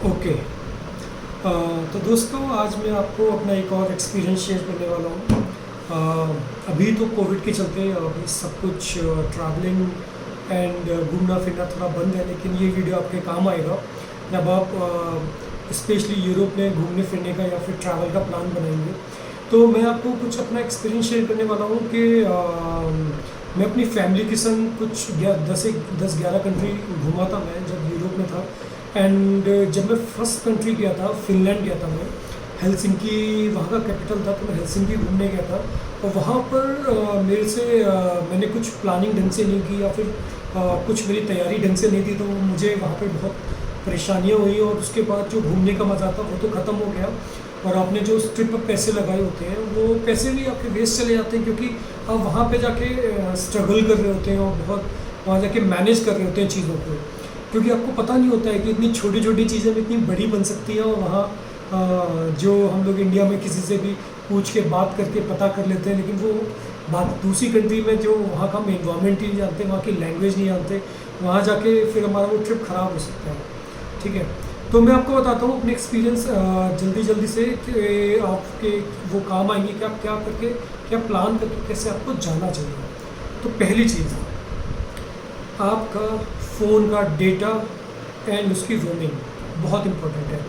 Okay. तो दोस्तों आज मैं आपको अपना एक और एक्सपीरियंस शेयर करने वाला हूँ। अभी तो कोविड के चलते अभी सब कुछ ट्रैवलिंग एंड घूमना फिरना थोड़ा बंद है, लेकिन ये वीडियो आपके काम आएगा जब आप स्पेशली यूरोप में घूमने फिरने का या फिर ट्रैवल का प्लान बनाएंगे। तो मैं आपको कुछ अपना एक्सपीरियंस शेयर करने वाला हूँ कि मैं अपनी फैमिली के संग कुछ 10-11 कंट्री घूमा था मैं जब यूरोप में था। एंड जब मैं फर्स्ट कंट्री गया था, फिनलैंड गया था मैं। हेलसिंकी वहाँ का कैपिटल था, तो मैं हेलसिंकी घूमने गया था। और वहाँ पर मेरे से मैंने कुछ प्लानिंग ढंग से नहीं की या फिर कुछ मेरी तैयारी ढंग से नहीं थी, तो मुझे वहाँ पे बहुत परेशानियाँ हुई और उसके बाद जो घूमने का मज़ा था वो तो ख़त्म हो गया। और आपने जो उस ट्रिप पर पैसे लगाए होते हैं वो पैसे भी आपके वेस्ट चले जाते हैं, क्योंकि आप वहाँ पे जाके स्ट्रगल कर रहे होते हैं और बहुत वहाँ जाके मैनेज कर रहे होते हैं चीज़ों को, क्योंकि आपको पता नहीं होता है कि इतनी छोटी छोटी चीज़ें भी इतनी बड़ी बन सकती हैं। और वहाँ जो हम लोग इंडिया में किसी से भी पूछ के बात करके पता कर लेते हैं, लेकिन वो बात दूसरी कंट्री में जो वहाँ का हम एनवायरनमेंट ही नहीं जानते, वहाँ की लैंग्वेज नहीं जानते, वहाँ जाके फिर हमारा वो ट्रिप ख़राब हो सकता है। ठीक है, तो मैं आपको बताता हूँ अपने एक्सपीरियंस जल्दी से कि आपके वो काम आएंगे कि आप क्या करके क्या प्लान करके कैसे आपको जाना चाहिए। तो पहली चीज़, आपका फ़ोन का डेटा एंड उसकी रोमिंग बहुत इम्पोर्टेंट है,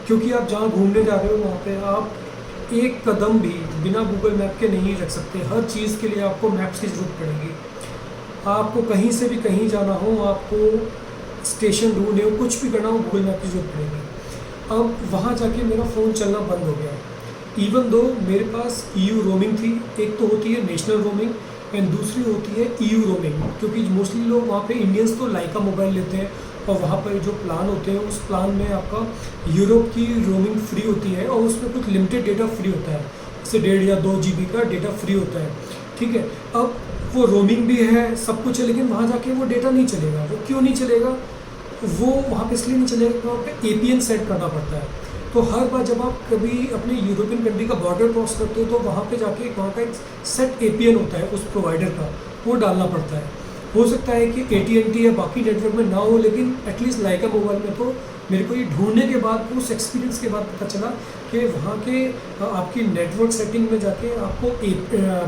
क्योंकि आप जहाँ घूमने जा रहे हो वहाँ पे आप एक कदम भी बिना गूगल मैप के नहीं रख सकते। हर चीज़ के लिए आपको मैप्स की ज़रूरत पड़ेगी। आपको कहीं से भी कहीं जाना हो, आपको स्टेशन ढूंढने हो, कुछ भी करना हो, गूगल मैप की ज़रूरत पड़ेगी। अब वहाँ जाके मेरा फ़ोन चलना बंद हो गया। इवन दो मेरे पास EU रोमिंग थी, एक तो होती है नेशनल रोमिंग एंड दूसरी होती है EU रोमिंग, क्योंकि मोस्टली लोग वहाँ पे इंडियंस तो लाइका मोबाइल लेते हैं और वहाँ पर जो प्लान होते हैं उस प्लान में आपका यूरोप की रोमिंग फ्री होती है और उसमें कुछ लिमिटेड डेटा फ्री होता है, जैसे 1.5 या 2 GB का डेटा फ्री होता है। ठीक है, अब वो रोमिंग भी है, सब कुछ है, लेकिन वहाँ जाके वो डेटा नहीं चलेगा। वो क्यों नहीं चलेगा? वो वहाँ पे इसलिए नहीं चलेगा कि वहाँ पे APN सेट करना पड़ता है। तो हर बार जब आप कभी अपने यूरोपियन कंट्री का बॉर्डर क्रॉस करते हो तो वहाँ पे जाके वहाँ का एक सेट APN होता है उस प्रोवाइडर का, वो डालना पड़ता है। हो सकता है कि AT&T या बाकी नेटवर्क में ना हो, लेकिन एटलीस्ट लाइका मोबाइल में तो मेरे को ये ढूंढने के बाद, उस एक्सपीरियंस के बाद पता चला कि वहाँ के आपकी नेटवर्क सेटिंग में जाके आपको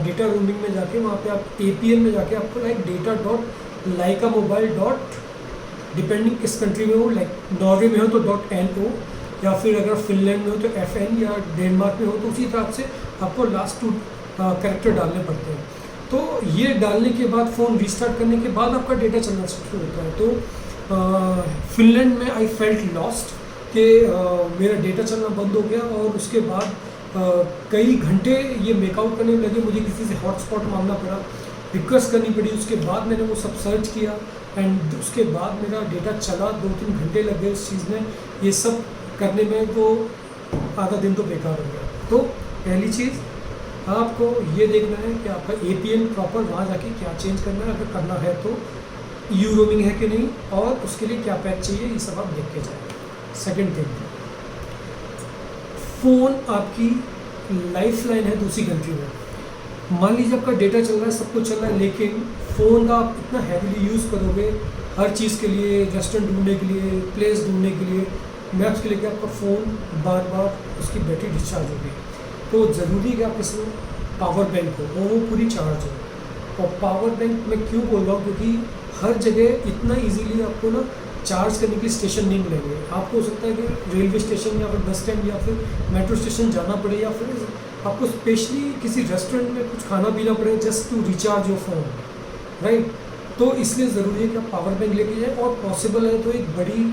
डेटा रोमिंग में जाके वहाँ पे आप APN में जाके आपको लाइक डेटा डॉट लाइका मोबाइल डॉट, डिपेंडिंग किस कंट्री में हो, लाइक नॉर्वे में हो तो .NO, या फिर अगर फिनलैंड में हो तो FN, या डेनमार्क में हो तो उसी तरह से आपको लास्ट 2 कैरेक्टर डालने पड़ते हैं। तो ये डालने के बाद फ़ोन रीस्टार्ट करने के बाद आपका डेटा चलना शुरू होता है। तो फिनलैंड में आई फेल्ट लॉस्ट कि मेरा डेटा चलना बंद हो गया और उसके बाद कई घंटे ये मेकआउट करने लगे, मुझे किसी से हॉटस्पॉट मांगना पड़ा, रिक्वेस्ट करनी पड़ी। उसके बाद मैंने वो सब सर्च किया एंड उसके बाद मेरा डेटा चला। 2-3 घंटे लग गए उस चीज़ में, ये सब करने में, तो आधा दिन तो बेकार हो गया। तो पहली चीज़ आपको ये देखना है कि आपका APN प्रॉपर वहाँ जाके क्या चेंज करना है, अगर करना है तो EU रोमिंग है कि नहीं, और उसके लिए क्या पैक चाहिए, ये सब आप देख के जाएँ। सेकेंड थिंग, फ़ोन आपकी लाइफ लाइन है दूसरी कंट्री में। मान लीजिए आपका डेटा चल रहा है, सब कुछ चल रहा है, लेकिन फ़ोन का आप इतना हैवीली यूज़ करोगे हर चीज़ के लिए, रेस्टोरेंट ढूंढने के लिए, प्लेस ढूंढने के लिए, मैप्स के लिए, कि आपका फ़ोन बार बार उसकी बैटरी डिस्चार्ज होगी। तो ज़रूरी है कि आप इसमें पावर बैंक हो और वो पूरी चार्ज हो। और पावर बैंक मैं क्यों बोल रहा हूँ, क्योंकि हर जगह इतना इजीली आपको ना चार्ज करने के स्टेशन नहीं मिलेंगे। आपको हो सकता है कि रेलवे स्टेशन या फिर बस स्टैंड या फिर मेट्रो स्टेशन जाना पड़े, या फिर आपको स्पेशली किसी रेस्टोरेंट में कुछ खाना पीना पड़े just to recharge your phone, right. तो इसलिए ज़रूरी है कि आप पावर बैंक लेके जाएँ, और पॉसिबल है तो एक बड़ी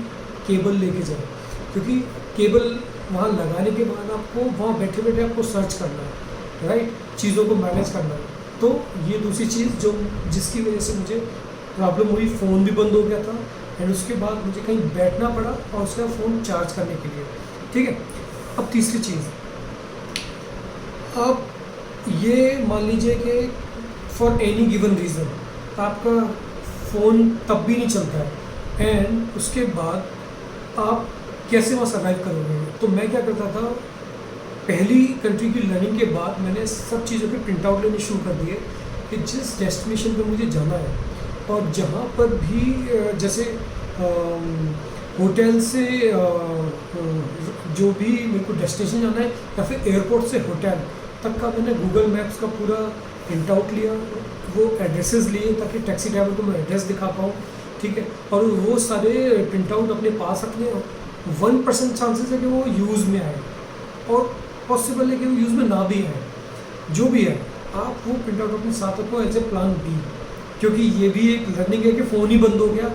केबल लेके जाएँ, क्योंकि केबल वहाँ लगाने के बाद आपको वहाँ बैठे बैठे आपको सर्च करना है, राइट, चीज़ों को मैनेज करना है। तो ये दूसरी चीज़ जो जिसकी वजह से मुझे प्रॉब्लम हुई, फ़ोन भी बंद हो गया था एंड उसके बाद मुझे कहीं बैठना पड़ा और उसका फ़ोन चार्ज करने के लिए। ठीक है, अब तीसरी चीज़, अब ये मान लीजिए कि फॉर एनी गिवन रीज़न आपका फ़ोन तब भी नहीं चलता है एंड उसके बाद आप कैसे वहाँ सर्वाइव करोगे। तो मैं क्या करता था, पहली कंट्री की लर्निंग के बाद मैंने सब चीज़ों के प्रिंट आउट लेने शुरू कर दिए कि जिस डेस्टिनेशन पर मुझे जाना है और जहाँ पर भी जैसे होटल से जो भी मेरे को डेस्टिनेशन जाना है या फिर एयरपोर्ट से होटल तक का मैंने गूगल मैप्स का पूरा प्रिंट आउट लिया, वो एड्रेसेस लिए ताकि टैक्सी ड्राइवर को मैं एड्रेस दिखा पाऊँ, ठीक है। और वो सारे प्रिंट आउट अपने पास रखने, 1% चांसेस है कि वो यूज़ में आए और पॉसिबल है कि वो यूज़ में ना भी आए। जो भी है आप वो प्रिंट आउट अपने साथ रखो एज ए प्लान बी, क्योंकि ये भी एक लर्निंग है कि फ़ोन ही बंद हो गया,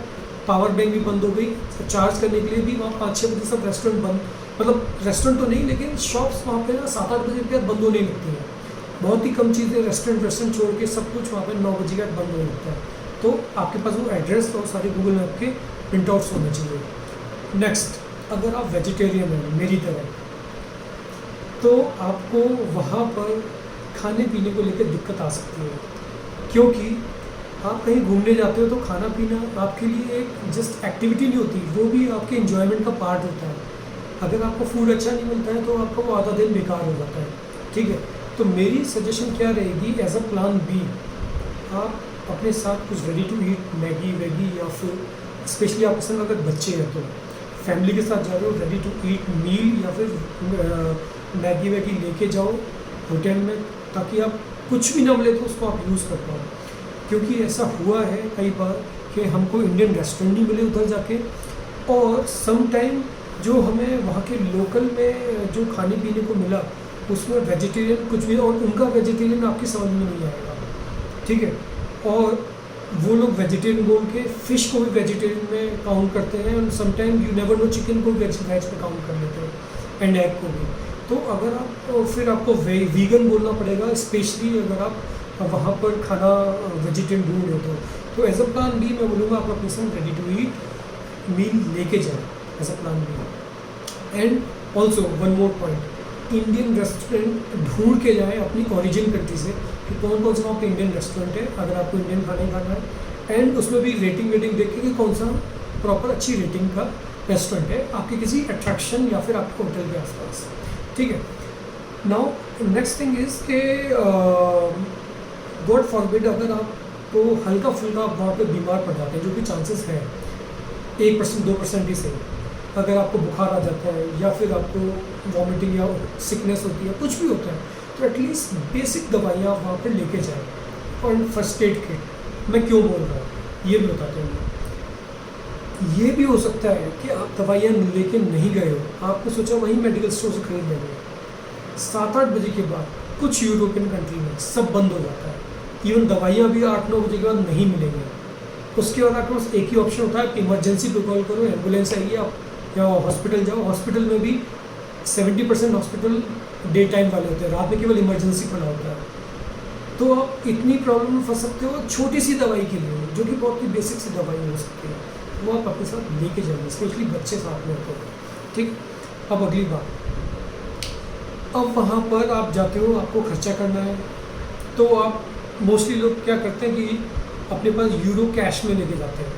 पावर बैंक भी बंद हो गई, चार्ज करने के लिए भी वहाँ 5-6 बजे सब रेस्टोरेंट बंद, मतलब रेस्टोरेंट तो नहीं लेकिन शॉप्स वहाँ पे ना 7-8 बजे के बाद बंद होने लगती हैं। बहुत ही कम चीज़ें, रेस्टोरेंट छोड़ के सब कुछ वहाँ पे 9 बजे के बाद बंद होने लगता है। तो आपके पास वो एड्रेस और सारे गूगल मैप के प्रिंट आउट्स होने चाहिए। नेक्स्ट, अगर आप वेजिटेरियन हैं मेरी तरह, तो आपको वहाँ पर खाने पीने को लेकर दिक्कत आ सकती है, क्योंकि आप कहीं घूमने जाते हो तो खाना पीना आपके लिए एक जस्ट एक्टिविटी नहीं होती, वो भी आपके इन्जॉयमेंट का पार्ट होता है। अगर आपको फूड अच्छा नहीं मिलता है तो आपका वो आधा दिन बेकार हो जाता है, ठीक है। तो मेरी सजेशन क्या रहेगी, एज अ प्लान बी, आप अपने साथ कुछ रेडी टू ईट मैगी वैगी, या फिर स्पेशली आपके संग अगर बच्चे हैं तो फैमिली के साथ जा रहे हो, रेडी टू ईट मील या फिर मैगी वैगी लेके जाओ होटल में, ताकि आप कुछ भी ना मिले तो उसको आप यूज़ कर पाओ। क्योंकि ऐसा हुआ है कई बार कि हमको इंडियन रेस्टोरेंट नहीं मिले उधर जाके, और सम टाइम जो हमें वहाँ के लोकल में जो खाने पीने को मिला उसमें वेजिटेरियन कुछ भी, और उनका वेजिटेरियन आपकी समझ में नहीं आएगा, ठीक है। और वो लोग वेजिटेरियन बोल के फ़िश को भी वेजिटेरियन में काउंट करते हैं, और sometime you never know chicken को वेज में काउंट कर लेते हैं, एंड एग को भी। तो अगर आप फिर आपको वीगन बोलना पड़ेगा, स्पेशली अगर आप वहाँ पर खाना वेजिटेरियन ढूंढ रहे हो। तो एज अ प्लान बी मैं बोलूँगा आप अपने संग रेडी टू ईट मील लेके जाएं as a plan B. And also one more point, Indian restaurant ढूंढ के जाएं अपनी ओरिजिन कंट्री से कि कौन कौन सा वहाँ पे इंडियन रेस्टोरेंट है, अगर आपको इंडियन खाना ही खाना है। एंड उसमें भी रेटिंग देखें कि कौन सा प्रॉपर अच्छी रेटिंग का रेस्टोरेंट है आपके किसी अट्रैक्शन या फिर आपके होटल के आसपास, ठीक है। नाउ नेक्स्ट थिंग इज़ के गॉड फॉरबिड अगर आप तो हल्का फुल्का वहाँ पे बीमार पड़ जाते हैं, जो कि चांसेस है 1% 2% ही सही, अगर आपको बुखार आ जाता है या फिर आपको वॉमिटिंग या सिकनेस होती है, कुछ भी होता है, तो एटलीस्ट बेसिक दवाइयाँ आप वहाँ पर लेके जाएँ। और फर्स्ट एड किट मैं क्यों बोल रहा हूँ ये भी बताते हैं। ये भी हो सकता है कि आप दवाइयाँ लेके नहीं गए हो, आपने सोचा वहीं मेडिकल स्टोर से खरीद लेंगे, 7-8 बजे के बाद कुछ यूरोपियन कंट्री में सब बंद हो जाता है, इवन दवाइयाँ भी 8-9 बजे के बाद नहीं मिलेंगी। उसके बाद आपके पास एक ही ऑप्शन होता है, इमरजेंसी पे कॉल करो, एम्बुलेंस आएगी, आप या हॉस्पिटल जाओ। हॉस्पिटल में भी 70% हॉस्पिटल डे टाइम वाले होते हैं, रात में केवल इमरजेंसी खुला होता है। तो आप इतनी प्रॉब्लम में फंस सकते हो छोटी सी दवाई के लिए, जो कि बहुत ही बेसिक सी दवाई हो सकती है, वो आप अपने साथ लेके जाइए, स्पेशली बच्चे साथ में होते हैं, ठीक। अब अगली बात, अब वहाँ पर आप जाते हो, आपको खर्चा करना है, तो आप मोस्टली लोग क्या करते हैं कि अपने पास यूरो कैश में लेके जाते हैं,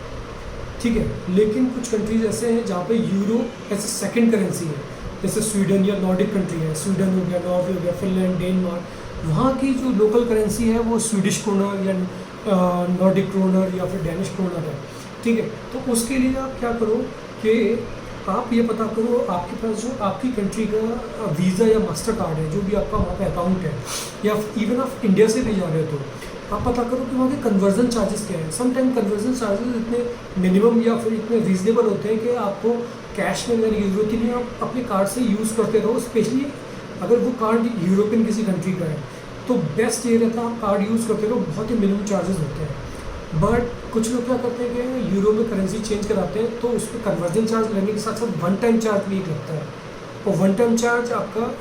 ठीक है। लेकिन कुछ कंट्रीज ऐसे हैं जहाँ पे euro as a second currency है, जैसे स्वीडन या नॉर्डिक कंट्री है, स्वीडन हो गया, नॉर्वे हो गया, फिनलैंड, डेनमार्क, वहाँ की जो लोकल करेंसी है वो स्वीडिश क्रोनर या नॉर्डिक क्रोनर या फिर डेनिश क्रोनर है, ठीक है। तो उसके लिए आप क्या करो कि आप ये पता करो आपके पास जो आपकी कंट्री का वीज़ा या मास्टर कार्ड है, जो भी आपका वहाँ पे अकाउंट है, या इवन आप इंडिया से भी जा रहे हो तो आप पता करो कि वहाँ के कन्वर्जन चार्जेस क्या है। समटाइम कन्वर्जन चार्जेस इतने मिनिमम या फिर इतने रीजनेबल होते हैं कि आपको कैश में लेने की जरूरत ही नहीं, आप अपने कार्ड से यूज़ करते रहो। स्पेशली अगर वो कार्ड यूरोपियन किसी कंट्री का है तो बेस्ट ये रहता है आप कार्ड यूज़ करते रहो, बहुत ही मिनिमम चार्जेस होते हैं। बट कुछ लोग क्या करते हैं कि यूरो में करेंसी चेंज कराते हैं तो उस पर कन्वर्जन चार्ज लेने के साथ साथ वन टाइम चार्ज भी एक लगता है, और वन टाइम चार्ज आपका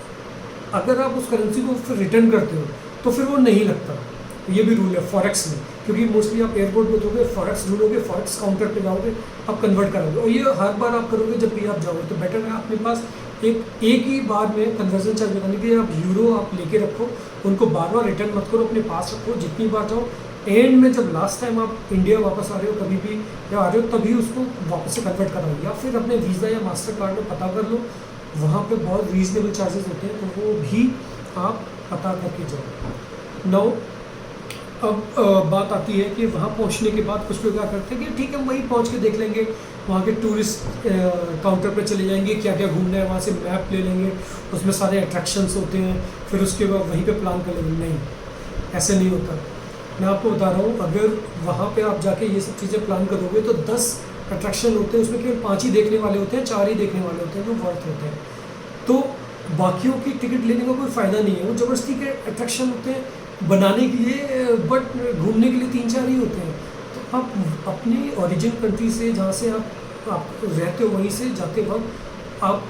अगर आप उस करेंसी को फिर रिटर्न करते हो तो फिर वो नहीं लगता। ये भी रूल है फॉरेक्स में, क्योंकि मोस्टली आप एयरपोर्ट पे होगे, फॉरेक्स ढूंढोगे, फॉरेक्स काउंटर पे जाओगे, आप कन्वर्ट करोगे, और ये हर बार आप करोगे जब भी आप जाओगे। तो बेटर है अपने पास एक ही बार में कन्वर्जन चार्ज लगाने के लिए आप यूरो आप लेके रखो, उनको बार बार रिटर्न मत करो, अपने पास रखो, जितनी बार जाओ एंड में जब लास्ट टाइम आप इंडिया वापस आ रहे हो कभी भी या आ रहे हो तभी उसको वापस से कन्वर्ट कराओ, या फिर अपने वीज़ा या मास्टर कार्ड में पता कर लो, वहाँ पे बहुत रीजनेबल चार्जेस होते हैं, तो वो भी आप पता करके जाओ। नाउ बात आती है कि वहाँ पहुँचने के बाद कुछ लोग क्या करते हैं कि ठीक है वहीं पहुँच के देख लेंगे, वहाँ के टूरिस्ट काउंटर पे चले जाएंगे, क्या क्या घूमना है वहाँ से मैप ले लेंगे, उसमें सारे अट्रैक्शंस होते हैं, फिर उसके बाद वहीं पे प्लान कर लेंगे। नहीं, ऐसे नहीं होता। मैं आपको बता रहा हूँ, अगर वहाँ पे आप जाके ये सब चीज़ें प्लान करोगे तो 10 अट्रैक्शन होते हैं, उसमें केवल 5 ही देखने वाले होते हैं, 4 ही देखने वाले होते हैं जो वर्थ होते हैं। तो बाकियों की टिकट लेने का कोई फ़ायदा नहीं है। वो ज़बरदस्ती के अट्रैक्शन होते हैं बनाने के लिए, बट घूमने के लिए 3-4 ही होते हैं। तो आप अपनी ओरिजिन कंट्री से, जहाँ से आप रहते हो, वहीं से जाते वक्त आप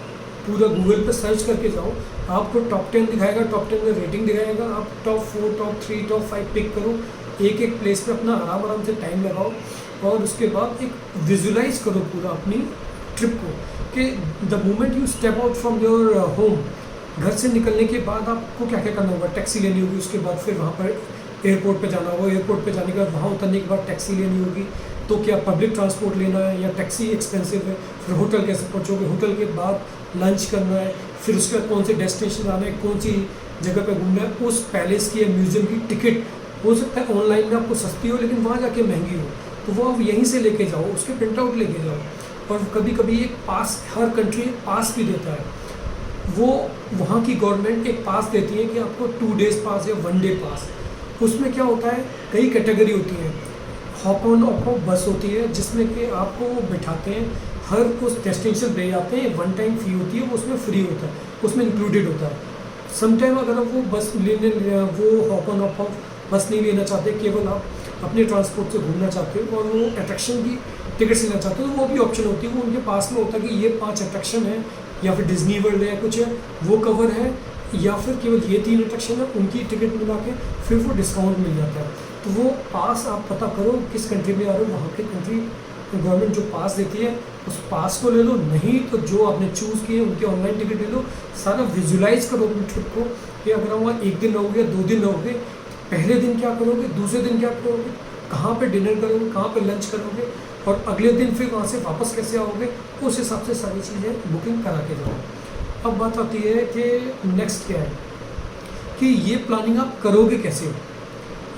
पूरा गूगल पे सर्च करके जाओ, आपको टॉप 10 दिखाएगा, टॉप 10 में रेटिंग दिखाएगा, आप टॉप 4, टॉप 3, टॉप 5 पिक करो, एक एक प्लेस पे अपना आराम से टाइम लगाओ, और उसके बाद एक विजुलाइज करो पूरा अपनी ट्रिप को, कि the moment you step out from your home, घर से निकलने के बाद आपको क्या क्या करना होगा। टैक्सी लेनी होगी, उसके बाद फिर वहाँ पर एयरपोर्ट पे जाना होगा, एयरपोर्ट पे जाने के बाद वहाँ उतरने के बाद टैक्सी लेनी होगी, तो क्या पब्लिक ट्रांसपोर्ट लेना है या टैक्सी एक्सपेंसिव है, फिर होटल कैसे पहुँचोगे, होटल के बाद लंच करना है, फिर उसके बाद कौन से डेस्टिनेशन जाना है, कौन सी जगह पे घूमना है, उस पैलेस की या म्यूजियम की टिकट हो सकता है ऑनलाइन में आपको सस्ती हो लेकिन वहाँ जाके महंगी हो, तो वो आप यहीं से लेके जाओ, उसके प्रिंट आउट लेके जाओ। और कभी कभी एक पास, हर कंट्री एक पास भी देता है, वो वहाँ की गवर्नमेंट एक पास देती है कि आपको 2 डेज़ पास या 1 डे पास। उसमें क्या होता है, कई कैटेगरी होती है, हॉप ऑन हॉप ऑफ बस होती है जिसमें कि आपको वो बिठाते हैं, हर उस डेस्टिनेशन ले जाते हैं, 1 टाइम फ़ी होती है, वो उसमें फ्री होता है, उसमें इंक्लूडेड होता है। समटाइम अगर आप वो बस वो हॉप ऑन हॉप ऑफ बस नहीं लेना चाहते, केवल आप अपने ट्रांसपोर्ट से घूमना चाहते हो और वो अट्रैक्शन की टिकट्स लेना चाहते हो, तो वो भी ऑप्शन होती है। वो उनके पास में होता है कि ये 5 अट्रैक्शन है, या फिर डिज्नी वर्ल्ड है, कुछ है वो कवर है, या फिर केवल ये 3 अट्रैक्शन है, उनकी टिकट मिला के फिर वो डिस्काउंट मिल जाता है। तो वो पास आप पता करो किस कंट्री में आ रहे हो, वहाँ की कंट्री गवर्नमेंट जो पास देती है उस पास को ले लो, नहीं तो जो आपने चूज़ किए उनकी ऑनलाइन टिकट ले लो। सारा विजुलाइज करो अपनी ट्रिप को कि अगर हम वहाँ 1 दिन रहोगे, 2 दिन रहोगे, पहले दिन क्या करोगे, दूसरे दिन क्या करोगे, कहाँ पे डिनर करोगे, कहाँ पे लंच करोगे, और अगले दिन फिर वहाँ से वापस कैसे आओगे, उस हिसाब से सारी चीज़ें बुकिंग करा के जाओ। अब बात आती है कि नेक्स्ट क्या है कि ये प्लानिंग आप करोगे कैसे।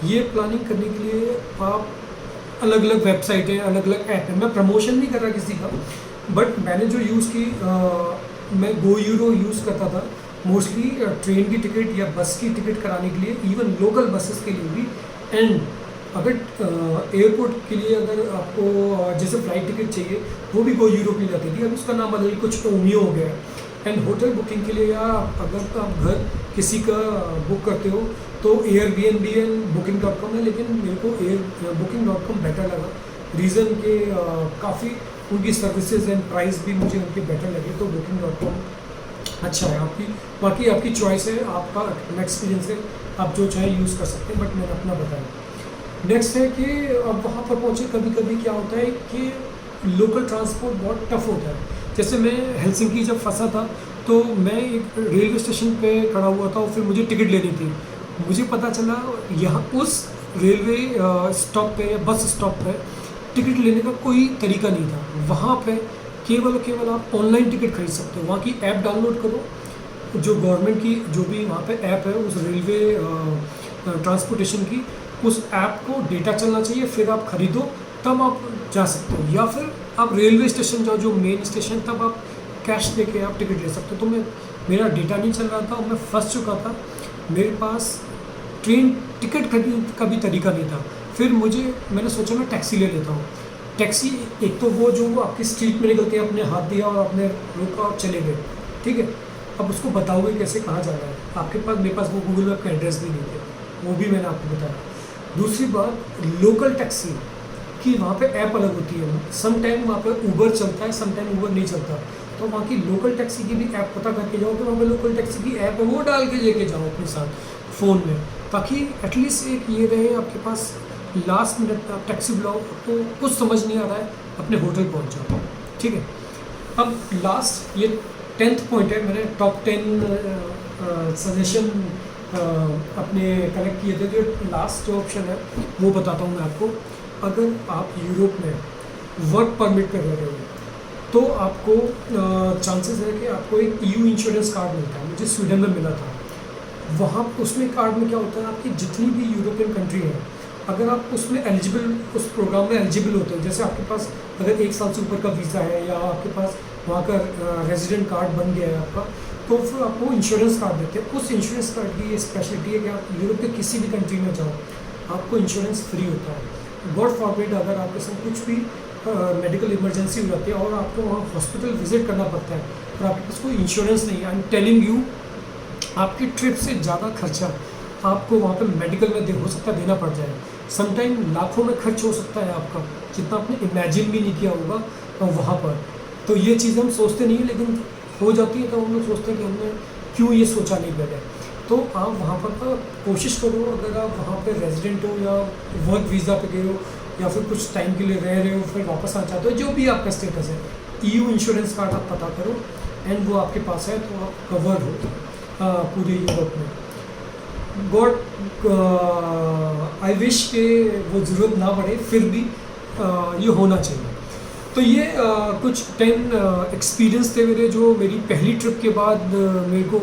ये प्लानिंग करने के लिए आप अलग अलग वेबसाइट है, अलग अलग ऐप है, मैं प्रमोशन नहीं कर रहा किसी का, बट मैंने जो यूज़ की, मैं गो यूरो यूज़ करता था मोस्टली ट्रेन की टिकट या बस की टिकट कराने के लिए, इवन लोकल बसेस के लिए भी। एंड अगर एयरपोर्ट के लिए अगर आपको जैसे फ़्लाइट टिकट चाहिए, वो भी गो यूरो की जाती थी, अब उसका नाम बदल कुछ ओमियो हो गया है। एंड होटल बुकिंग के लिए या अगर आप घर किसी का बुक करते हो तो एयरबीएनबी एंड booking.com है, लेकिन मेरे को booking.com बेटर लगा। रीज़न के काफ़ी उनकी सर्विसेज एंड प्राइस भी मुझे उनके बेटर लगे, तो booking.com अच्छा है। बाकी आपकी चॉइस है, आपका अपना एक्सपीरियंस है, आप जो चाहे यूज़ कर सकते हैं, बट मैंने अपना बताया। नेक्स्ट है कि अब वहाँ पर पहुँचे, कभी कभी क्या होता है कि लोकल ट्रांसपोर्ट बहुत टफ होता है। जैसे मैं हेलसिंकी जब फंसा था तो मैं एक रेलवे स्टेशन पे खड़ा हुआ था और फिर मुझे टिकट लेनी थी। मुझे पता चला यहाँ उस रेलवे स्टॉप पे या बस स्टॉप पे टिकट लेने का कोई तरीका नहीं था। वहाँ पे केवल आप ऑनलाइन टिकट खरीद सकते हो। वहाँ की ऐप डाउनलोड करो, जो गवर्नमेंट की जो भी वहाँ पे ऐप है उस रेलवे ट्रांसपोर्टेशन की, उस ऐप को डेटा चलना चाहिए, फिर आप ख़रीदो, तब आप जा सकते हो। या फिर आप रेलवे स्टेशन जाओ, जो मेन स्टेशन, तब आप कैश दे के आप टिकट ले सकते हो। तो मेरा डेटा नहीं चल रहा था और मैं फंस चुका था, मेरे पास ट्रेन टिकट खरीदने का भी तरीका नहीं था। फिर मैंने सोचा मैं टैक्सी ले लेता हूँ। टैक्सी एक तो वो जो आपकी स्ट्रीट में निकलती है, आपने हाथ दिया और आपने रोका और चले गए, ठीक है। अब उसको बताओगे कैसे, कहाँ जाना है, आपके पास, मेरे पास वो गूगल मैप का एड्रेस भी नहीं थे, वो भी मैंने आपको बताया। दूसरी बात, लोकल टैक्सी की वहाँ पे ऐप अलग होती है। सम टाइम वहाँ पे ऊबर चलता है, सम टाइम ऊबर नहीं चलता, तो वहाँ की लोकल टैक्सी की भी ऐप पता करके जाओ कि वहाँ पे लोकल टैक्सी की ऐप है, वो डाल के लेके जाओ अपने साथ फ़ोन में, ताकि एटलीस्ट एक ये रहे आपके पास, लास्ट मिनट आप टैक्सी बुलाओ तो कुछ समझ नहीं आ रहा है, अपने होटल पहुँच जाओ, ठीक है। अब लास्ट ये 10th पॉइंट है, मैंने टॉप 10 सजेशन अपने कलेक्ट किए थे। जो लास्ट जो ऑप्शन है वो बताता हूँ मैं आपको। अगर आप यूरोप में वर्क परमिट पर रह रहे हो तो आपको चांसेस है कि आपको एक EU इंश्योरेंस कार्ड मिलता है। मुझे स्वीडन में मिला था। वहाँ उसमें कार्ड में क्या होता है, आपकी जितनी भी यूरोपियन कंट्री है अगर आप उसमें एलिजिबल, उस प्रोग्राम में एलिजिबल होते हो, जैसे आपके पास अगर 1 साल से ऊपर का वीज़ा है या आपके पास वहाँ का रेजिडेंट कार्ड बन गया है आपका, तो फिर आपको इंश्योरेंस कार्ड देते हैं। उस इंश्योरेंस कार्ड की ये स्पेशलिटी है कि आप यूरोप के किसी भी कंट्री में जाओ, आपको इंश्योरेंस फ्री होता है। गॉड फॉरबिड अगर आपके साथ कुछ भी मेडिकल इमरजेंसी हो जाती है और आपको वहाँ हॉस्पिटल विजिट करना पड़ता है और आपके पास कोई इंश्योरेंस नहीं है, आई एम टेलिंग यू, आपकी ट्रिप से ज़्यादा खर्चा आपको वहाँ पे मेडिकल में हो सकता है देना पड़ जाए। समटाइम लाखों में खर्च हो सकता है आपका, जितना आपने इमेजिन भी नहीं किया होगा वहाँ पर। तो ये चीज़ हम सोचते नहीं हैं, लेकिन हो जाती है तो हम लोग सोचते हैं कि हमने क्यों ये सोचा नहीं पहले। तो आप वहाँ पर कोशिश करो, अगर आप वहाँ पे रेजिडेंट हो या वर्क वीज़ा पे गए हो या फिर कुछ टाइम के लिए रह रहे हो फिर वापस आना चाहते हो, जो भी आपका स्टेटस है, EU इंश्योरेंस कार्ड आप पता करो एंड वो आपके पास है तो आप कवर हो पूरे यूरोप में। गॉड आई विश के वो ज़रूरत ना पड़े, फिर भी ये होना चाहिए। तो ये कुछ 10 एक्सपीरियंस थे मेरे, जो मेरी पहली ट्रिप के बाद मेरे को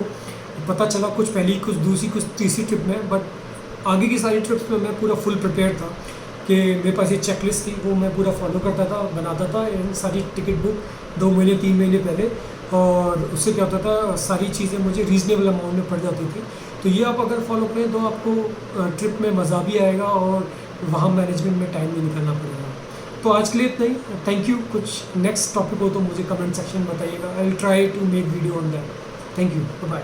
पता चला, कुछ पहली, कुछ दूसरी, कुछ तीसरी ट्रिप में। बट आगे की सारी ट्रिप्स में मैं पूरा फुल प्रिपेयर था कि मेरे पास ये चेकलिस्ट थी, वो मैं पूरा फॉलो करता था, बनाता था इन सारी टिकट बुक 2 महीने 3 महीने पहले, और उससे क्या होता था, सारी चीज़ें मुझे रीज़नेबल अमाउंट में पड़ जाती थी। तो ये आप अगर फॉलो करें तो आपको ट्रिप में मज़ा भी आएगा और वहाँ मैनेजमेंट में टाइम भी निकालना पड़ेगा। तो आज के लिए इतना ही, थैंक यू। कुछ नेक्स्ट टॉपिक हो तो मुझे कमेंट सेक्शन में बताइएगा, I will try to make video on that. Thank you, bye.